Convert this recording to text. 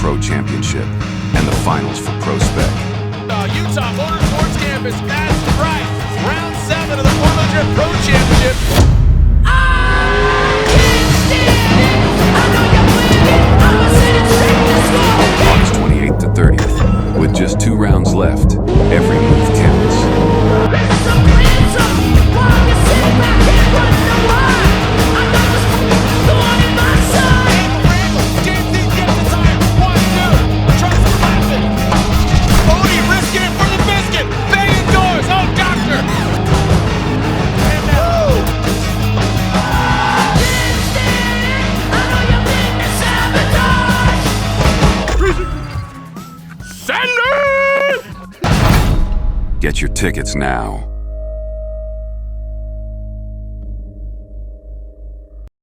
Pro Championship and the finals for Pro Spec. Utah Motorsports Campus, that's right. Round 7 of the 400 Pro Championship. August 28th to 30th, with just 2 rounds left, every move counts. Get your tickets now.